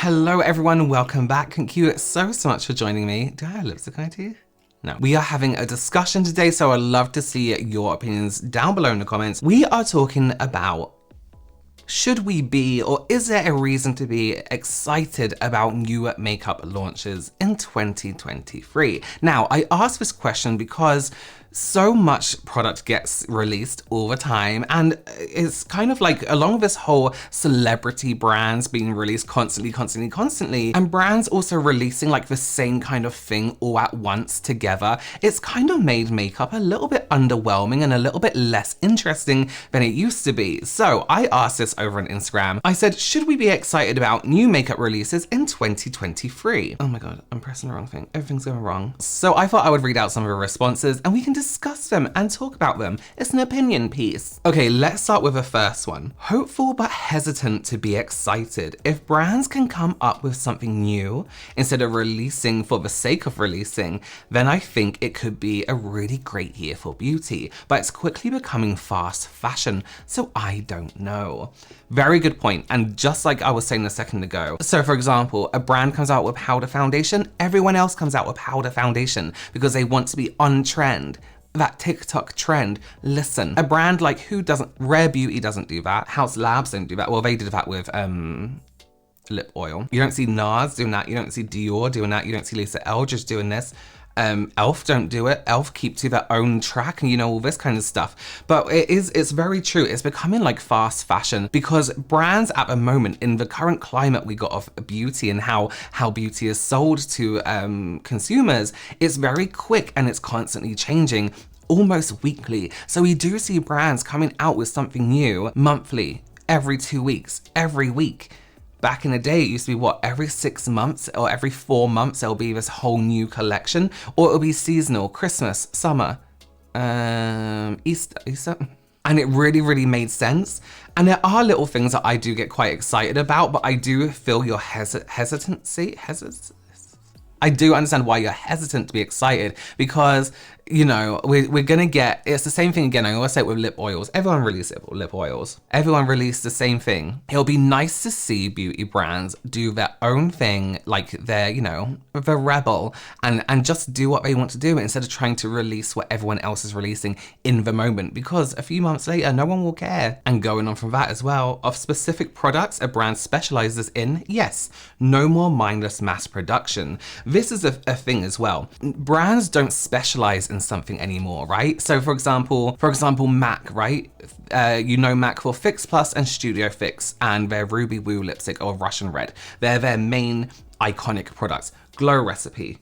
Hello everyone, welcome back. Thank you so much for joining me. Do I have lipstick eye too? No. We are having a discussion today, so I'd love to see your opinions down below in the comments. We are talking about, should we be, or is there a reason to be excited about new makeup launches in 2023? Now, I asked this question because so much product gets released all the time, and it's kind of like along with this whole celebrity brands being released constantly, and brands also releasing like the same kind of thing all at once together, it's kind of made makeup a little bit underwhelming and a little bit less interesting than it used to be. So I asked this over on Instagram. I said, should we be excited about new makeup releases in 2023? Oh my god, I'm pressing the wrong thing. Everything's going wrong. So I thought I would read out some of the responses and we can discuss them and talk about them. It's an opinion piece. Okay, let's start with the first one. Hopeful but hesitant to be excited. If brands can come up with something new instead of releasing for the sake of releasing, then I think it could be a really great year for beauty, but it's quickly becoming fast fashion, so I don't know. Very good point, and just like I was saying a second ago. So for example, a brand comes out with powder foundation, everyone else comes out with powder foundation because they want to be on trend. That TikTok trend. Listen, a brand like Rare Beauty doesn't do that. House Labs don't do that. Well, they did that with lip oil. You don't see NARS doing that. You don't see Dior doing that. You don't see Lisa Eldridge doing this. Elf don't do it. Elf keep to their own track and all this kind of stuff. But it's very true. It's becoming like fast fashion because brands at the moment, in the current climate we got of beauty and how beauty is sold to consumers, it's very quick and it's constantly changing, almost weekly. So we do see brands coming out with something new monthly, every 2 weeks, every week. Back in the day, it used to be what, every 6 months or every 4 months, there'll be this whole new collection, or it'll be seasonal, Christmas, summer, Easter. And it really made sense. And there are little things that I do get quite excited about, but I do feel your hesitancy. I do understand why you're hesitant to be excited because, we're gonna get, it's the same thing again. I always say it with lip oils. Everyone released lip oils. Everyone released the same thing. It'll be nice to see beauty brands do their own thing, like they're, the rebel, and just do what they want to do instead of trying to release what everyone else is releasing in the moment, because a few months later, no one will care. And going on from that as well, of specific products a brand specializes in, yes, no more mindless mass production. This is a thing as well. Brands don't specialize in something anymore, right? So for example, MAC, right? MAC for Fix Plus and Studio Fix and their Ruby Woo lipstick or Russian Red. They're their main iconic products. Glow Recipe.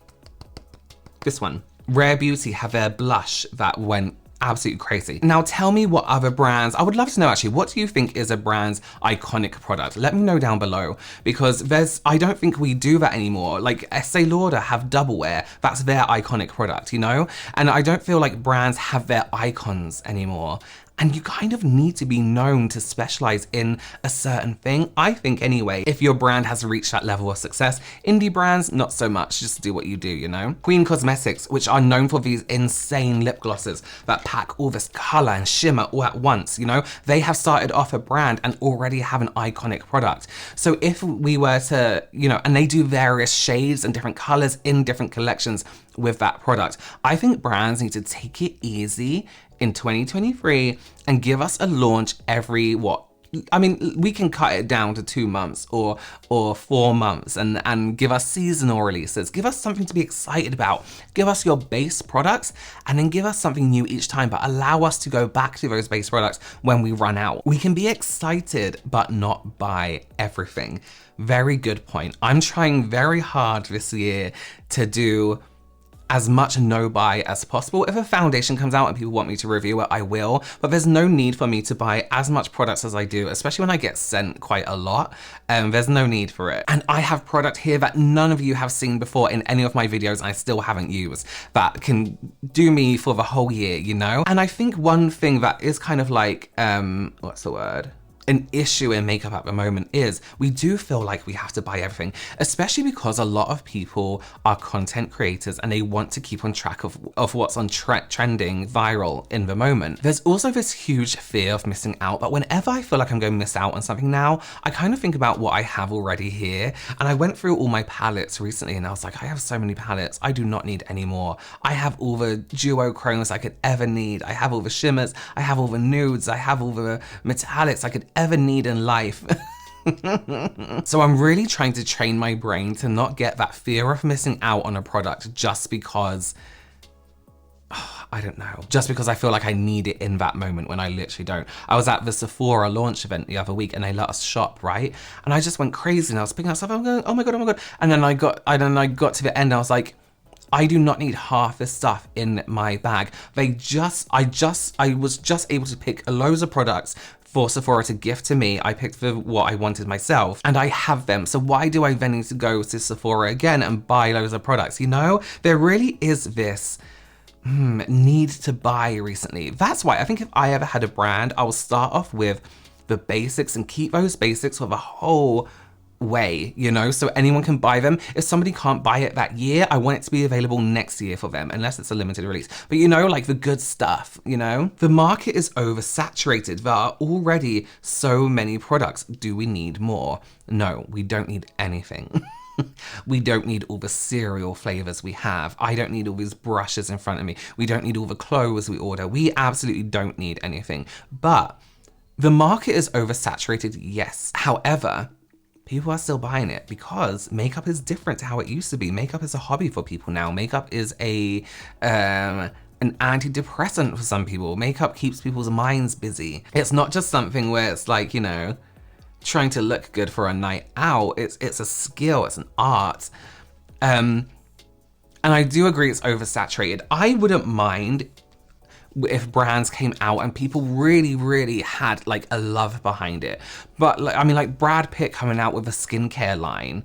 This one. Rare Beauty have their blush that went absolutely crazy. Now tell me what other brands, I would love to know actually, what do you think is a brand's iconic product? Let me know down below, because I don't think we do that anymore. Like Estee Lauder have Double Wear, that's their iconic product, And I don't feel like brands have their icons anymore. And you kind of need to be known to specialize in a certain thing, I think anyway, if your brand has reached that level of success. Indie brands, not so much, just do what you do, Queen Cosmetics, which are known for these insane lip glosses that pack all this color and shimmer all at once, They have started off a brand and already have an iconic product. So if we were to, and they do various shades and different colors in different collections with that product, I think brands need to take it easy in 2023 and give us a launch every we can cut it down to 2 months or 4 months and give us seasonal releases. Give us something to be excited about. Give us your base products and then give us something new each time, but allow us to go back to those base products when we run out. We can be excited, but not buy everything. Very good point. I'm trying very hard this year to do as much no buy as possible. If a foundation comes out and people want me to review it, I will, but there's no need for me to buy as much products as I do, especially when I get sent quite a lot. There's no need for it. And I have product here that none of you have seen before in any of my videos and I still haven't used, that can do me for the whole year, And I think one thing that is kind of like, what's the word? an issue in makeup at the moment is we do feel like we have to buy everything, especially because a lot of people are content creators and they want to keep on track of what's on trending viral in the moment. There's also this huge fear of missing out, but whenever I feel like I'm going to miss out on something now, I kind of think about what I have already here. And I went through all my palettes recently and I was like, I have so many palettes, I do not need any more. I have all the duochromes I could ever need. I have all the shimmers, I have all the nudes, I have all the metallics I could ever need in life. So I'm really trying to train my brain to not get that fear of missing out on a product just because, I don't know, just because I feel like I need it in that moment when I literally don't. I was at the Sephora launch event the other week and they let us shop, right? And I just went crazy and I was picking up stuff, I'm going, oh my God. And then I got to the end and I was like, I do not need half this stuff in my bag. I was just able to pick loads of products for Sephora to gift to me. I picked for what I wanted myself and I have them. So why do I then need to go to Sephora again and buy loads of products? You know, there really is this need to buy recently. That's why I think if I ever had a brand, I will start off with the basics and keep those basics for the whole way, you know, so anyone can buy them. If somebody can't buy it that year, I want it to be available next year for them, unless it's a limited release. But you know, like the good stuff, you know? The market is oversaturated. There are already so many products. Do we need more? No, we don't need anything. We don't need all the cereal flavors we have. I don't need all these brushes in front of me. We don't need all the clothes we order. We absolutely don't need anything. But the market is oversaturated, yes. However, people are still buying it because makeup is different to how it used to be. Makeup is a hobby for people now. Makeup is an antidepressant for some people. Makeup keeps people's minds busy. It's not just something where it's like, you know, trying to look good for a night out. It's a skill, it's an art. And I do agree it's oversaturated. I wouldn't mind if brands came out and people really had like a love behind it. But like, I mean, like Brad Pitt coming out with a skincare line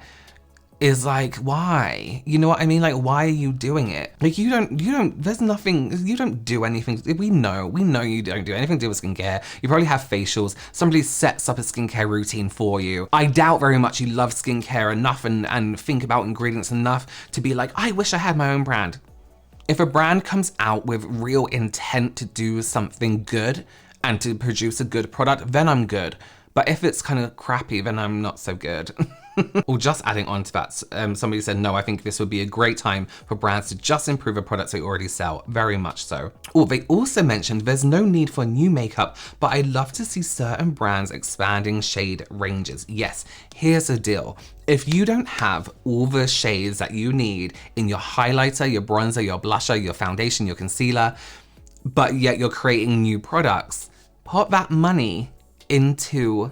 is like, why? You know what I mean? Like, why are you doing it? Like, there's nothing, you don't do anything. We know you don't do anything to do with skincare. You probably have facials. Somebody sets up a skincare routine for you. I doubt very much you love skincare enough and think about ingredients enough to be like, I wish I had my own brand. If a brand comes out with real intent to do something good and to produce a good product, then I'm good. But if it's kind of crappy, then I'm not so good. Or just adding on to that, somebody said, no, I think this would be a great time for brands to just improve a product they already sell. Very much so. Oh, they also mentioned there's no need for new makeup, but I'd love to see certain brands expanding shade ranges. Yes, here's the deal. If you don't have all the shades that you need in your highlighter, your bronzer, your blusher, your foundation, your concealer, but yet you're creating new products, put that money into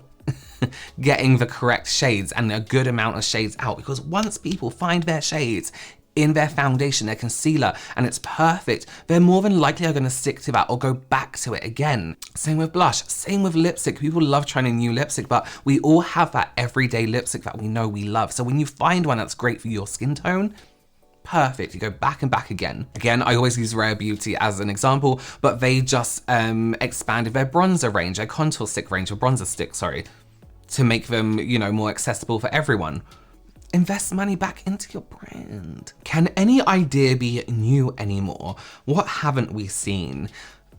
getting the correct shades and a good amount of shades out, because once people find their shades in their foundation, their concealer, and it's perfect, they're more than likely are going to stick to that or go back to it again. Same with blush, same with lipstick. People love trying a new lipstick, but we all have that everyday lipstick that we know we love. So when you find one that's great for your skin tone, perfect, you go back and back again. Again, I always use Rare Beauty as an example, but they just expanded their bronzer range, their contour stick range, or bronzer stick, sorry, to make them, you know, more accessible for everyone. Invest money back into your brand. Can any idea be new anymore? What haven't we seen?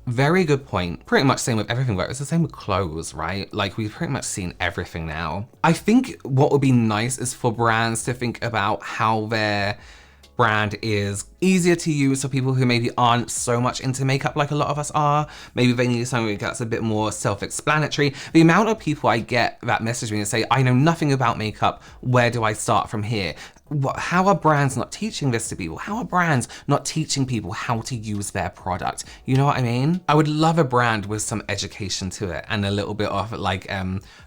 Very good point. Pretty much same with everything, but it's the same with clothes, right? Like, we've pretty much seen everything now. I think what would be nice is for brands to think about how their brand is easier to use for people who maybe aren't so much into makeup like a lot of us are. Maybe they need something that's a bit more self-explanatory. The amount of people I get that message me and say, I know nothing about makeup, where do I start from here? How are brands not teaching this to people? How are brands not teaching people how to use their product? You know what I mean? I would love a brand with some education to it and a little bit of like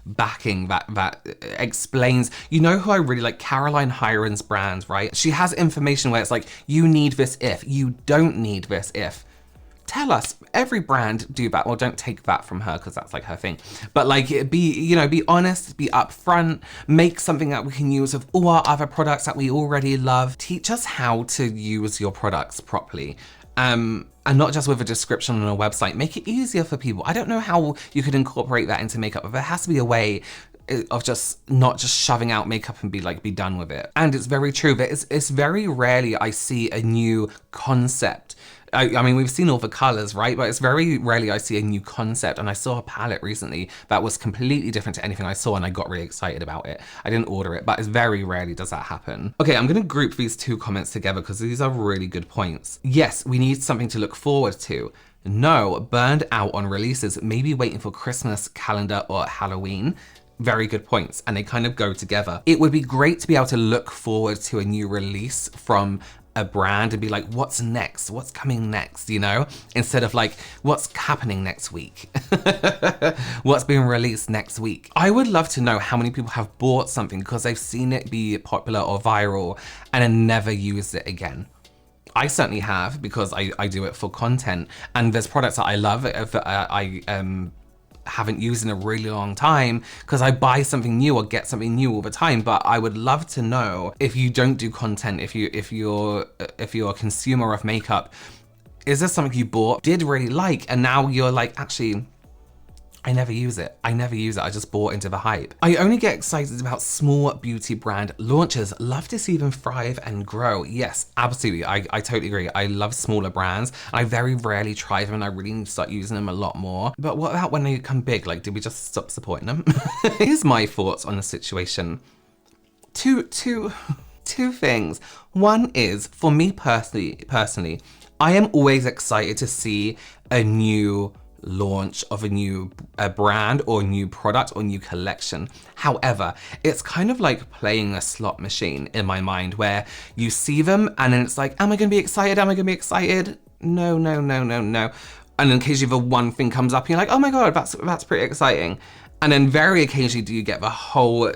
backing that explains. You know who I really like? Caroline Hiron's brand, right? She has information where it's like, you need this if, you don't need this if. Tell us, every brand do that. Well, don't take that from her because that's like her thing. But like, be honest, be upfront, make something that we can use with all our other products that we already love. Teach us how to use your products properly. And not just with a description on a website, make it easier for people. I don't know how you could incorporate that into makeup, but there has to be a way of just not just shoving out makeup and be done with it. And it's very true that it's very rarely I see a new concept. I mean, we've seen all the colors, right? But it's very rarely I see a new concept. And I saw a palette recently that was completely different to anything I saw, and I got really excited about it. I didn't order it, but it's very rarely does that happen. Okay, I'm gonna group these two comments together because these are really good points. Yes, we need something to look forward to. No, burned out on releases, maybe waiting for Christmas, calendar, or Halloween. Very good points, and they kind of go together. It would be great to be able to look forward to a new release from a brand and be like, what's next? What's coming next, you know? Instead of like, what's happening next week? What's being released next week? I would love to know how many people have bought something because they've seen it be popular or viral and then never used it again. I certainly have, because I do it for content, and there's products that I love that I haven't used in a really long time because I buy something new or get something new all the time. But I would love to know, if you don't do content, if you're a consumer of makeup, is there something you bought, did really like, and now you're like, actually, I never use it. I just bought into the hype. I only get excited about small beauty brand launches. Love to see them thrive and grow. Yes, absolutely. I totally agree. I love smaller brands. I very rarely try them, and I really need to start using them a lot more. But what about when they become big? Like, did we just stop supporting them? Here's my thoughts on the situation. Two things. One is, for me personally, I am always excited to see a new launch of a brand or new product or new collection. However, it's kind of like playing a slot machine in my mind, where you see them and then it's like, am I gonna be excited? Am I gonna be excited? No. And then occasionally the one thing comes up and you're like, oh my God, that's pretty exciting. And then very occasionally do you get the whole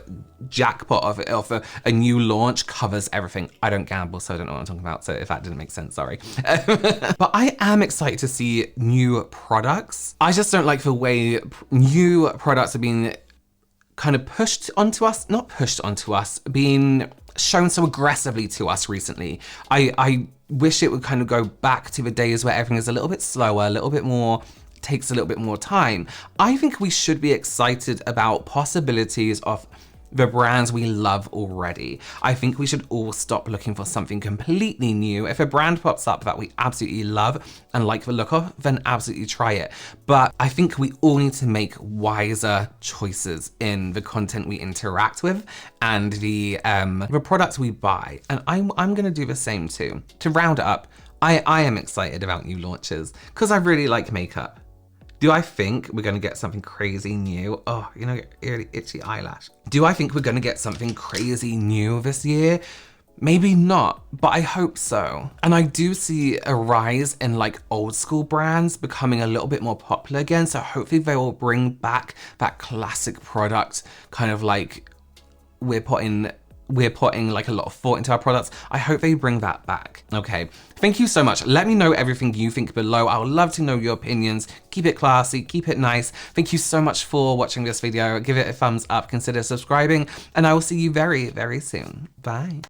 jackpot of a new launch covers everything. I don't gamble, so I don't know what I'm talking about. So if that didn't make sense, sorry. But I am excited to see new products. I just don't like the way new products are being kind of pushed onto us, not pushed onto us, being shown so aggressively to us recently. I wish it would kind of go back to the days where everything is a little bit slower, a little bit more, takes a little bit more time. I think we should be excited about possibilities of the brands we love already. I think we should all stop looking for something completely new. If a brand pops up that we absolutely love and like the look of, then absolutely try it. But I think we all need to make wiser choices in the content we interact with and the products we buy. And I'm gonna do the same too. To round it up, I am excited about new launches because I really like makeup. Do I think we're gonna get something crazy new? Oh, you know, really itchy eyelash. Do I think we're gonna get something crazy new this year? Maybe not, but I hope so. And I do see a rise in like old school brands becoming a little bit more popular again. So hopefully they will bring back that classic product, kind of like we're putting like a lot of thought into our products. I hope they bring that back. Okay, thank you so much. Let me know everything you think below. I would love to know your opinions. Keep it classy, keep it nice. Thank you so much for watching this video. Give it a thumbs up, consider subscribing, and I will see you very, very soon. Bye.